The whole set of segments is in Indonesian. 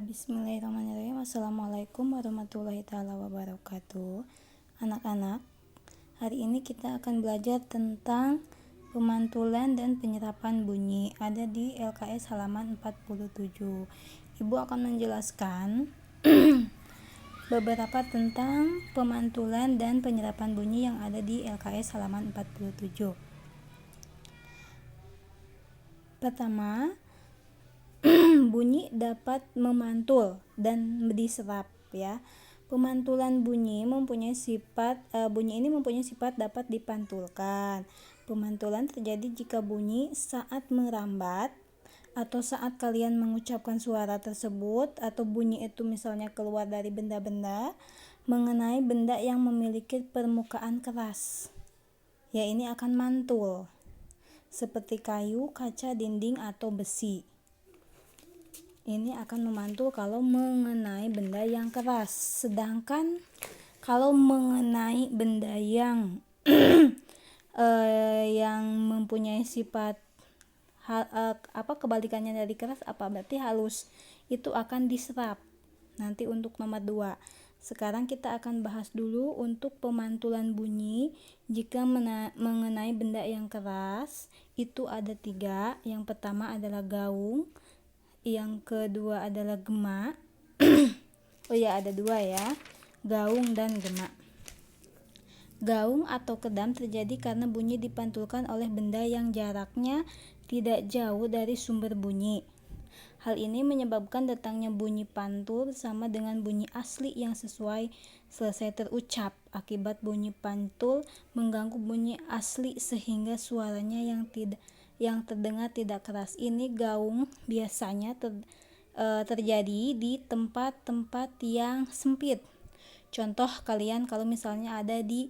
Bismillahirrahmanirrahim. Assalamualaikum warahmatullahi taala wabarakatuh. Anak-anak, hari ini kita akan belajar tentang pemantulan dan penyerapan bunyi. Ada di LKS halaman 47. Ibu akan menjelaskan beberapa tentang pemantulan dan penyerapan bunyi yang ada di LKS halaman 47. Pertama, bunyi dapat memantul dan diserap ya. Pemantulan bunyi mempunyai sifat bunyi ini mempunyai sifat dapat dipantulkan. Pemantulan terjadi jika bunyi saat merambat atau saat kalian mengucapkan suara tersebut, atau bunyi itu misalnya keluar dari benda-benda mengenai benda yang memiliki permukaan keras. Ya, ini akan mantul. Seperti kayu, kaca, dinding atau besi. Ini akan memantul kalau mengenai benda yang keras. Sedangkan kalau mengenai benda yang yang mempunyai sifat kebalikannya dari keras, berarti halus, itu akan diserap. Nanti untuk nomor 2. Sekarang kita akan bahas dulu untuk pemantulan bunyi jika mengenai benda yang keras. Itu ada 3. Yang pertama adalah gaung, yang kedua adalah gema. Ada 2 ya, gaung dan gema. Gaung atau kedam terjadi karena bunyi dipantulkan oleh benda yang jaraknya tidak jauh dari sumber bunyi. Hal ini menyebabkan datangnya bunyi pantul sama dengan bunyi asli yang selesai terucap. Akibat bunyi pantul mengganggu bunyi asli sehingga suaranya yang terdengar tidak keras. Ini gaung biasanya terjadi di tempat-tempat yang sempit. Contoh, kalian kalau misalnya ada di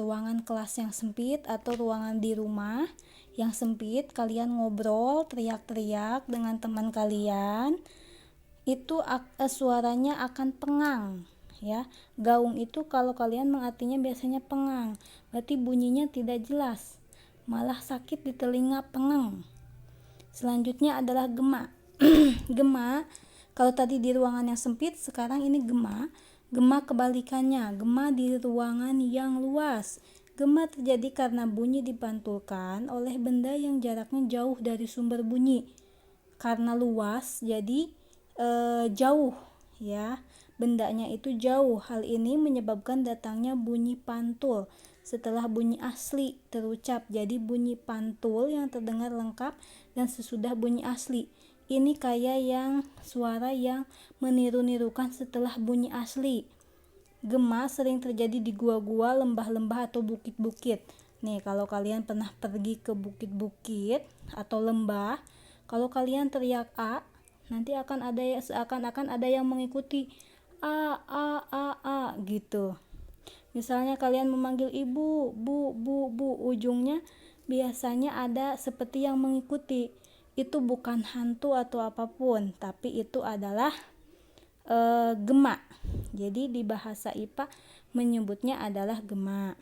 ruangan kelas yang sempit atau ruangan di rumah yang sempit, kalian ngobrol teriak-teriak dengan teman kalian, itu suaranya akan pengang ya. Gaung itu kalau kalian mengartinya biasanya pengang, berarti bunyinya tidak jelas, malah sakit di telinga, pengang. Selanjutnya adalah gema. Gema, kalau tadi di ruangan yang sempit, sekarang ini gema. Gema kebalikannya, gema di ruangan yang luas. Gema terjadi karena bunyi dipantulkan oleh benda yang jaraknya jauh dari sumber bunyi. Karena luas, jadi jauh ya. Bendanya itu jauh. Hal ini menyebabkan datangnya bunyi pantul setelah bunyi asli terucap. Jadi bunyi pantul yang terdengar lengkap dan sesudah bunyi asli. Ini kayak yang suara yang meniru-nirukan setelah bunyi asli. Gema sering terjadi di gua-gua, lembah-lembah atau bukit-bukit. Nih, kalau kalian pernah pergi ke bukit-bukit atau lembah, kalau kalian teriak A, nanti seakan-akan ada yang mengikuti A gitu. Misalnya kalian memanggil ibu, bu, ujungnya biasanya ada seperti yang mengikuti. Itu bukan hantu atau apapun, tapi itu adalah gema. Jadi di bahasa IPA menyebutnya adalah gema.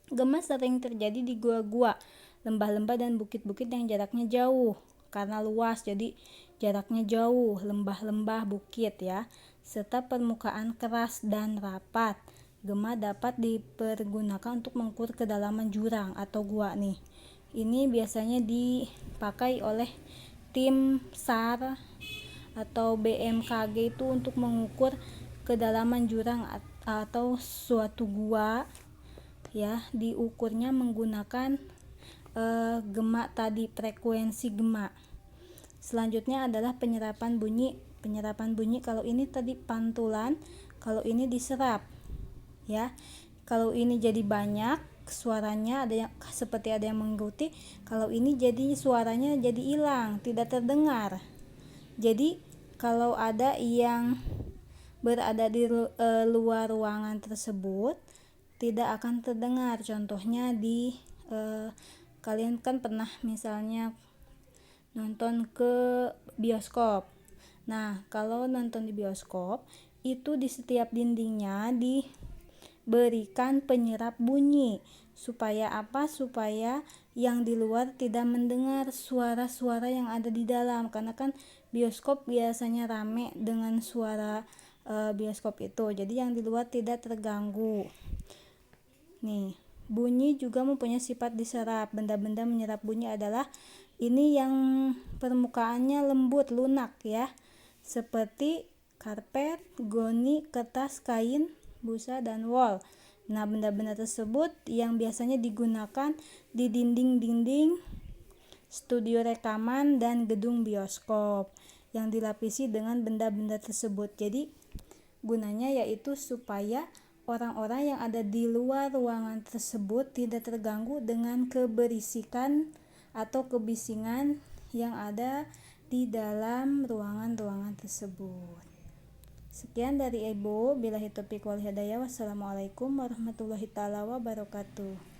Gema sering terjadi di gua-gua, lembah-lembah dan bukit-bukit yang jaraknya jauh. Karena luas, jadi jaraknya jauh, lembah-lembah, bukit ya, serta permukaan keras dan rapat. Gema dapat dipergunakan untuk mengukur kedalaman jurang atau gua nih. Ini biasanya dipakai oleh tim SAR atau BMKG itu untuk mengukur kedalaman jurang atau suatu gua ya. Diukurnya menggunakan gema tadi, frekuensi gema. Selanjutnya adalah penyerapan bunyi. Penyerapan bunyi kalau ini tadi pantulan, kalau ini diserap ya. Kalau ini jadi banyak suaranya, ada yang seperti ada yang mengikuti. Kalau ini jadi suaranya jadi hilang, tidak terdengar. Jadi kalau ada yang berada di luar ruangan tersebut, tidak akan terdengar. Contohnya di kalian kan pernah misalnya nonton ke bioskop. Nah, kalau nonton di bioskop itu di setiap dindingnya diberikan penyerap bunyi. Supaya apa? Supaya yang di luar tidak mendengar suara-suara yang ada di dalam, karena kan bioskop biasanya rame dengan suara bioskop itu, jadi yang di luar tidak terganggu. Nih, bunyi juga mempunyai sifat diserap. Benda-benda menyerap bunyi adalah ini yang permukaannya lembut, lunak ya, seperti karpet, goni, kertas, kain, busa, dan wol. Nah, benda-benda tersebut yang biasanya digunakan di dinding-dinding studio rekaman dan gedung bioskop yang dilapisi dengan benda-benda tersebut. Jadi gunanya yaitu supaya orang-orang yang ada di luar ruangan tersebut tidak terganggu dengan keberisikan atau kebisingan yang ada di dalam ruangan-ruangan tersebut. Sekian dari Ibu. Billahi taufiq wal hidayah. Wassalamualaikum warahmatullahi taala wabarakatuh.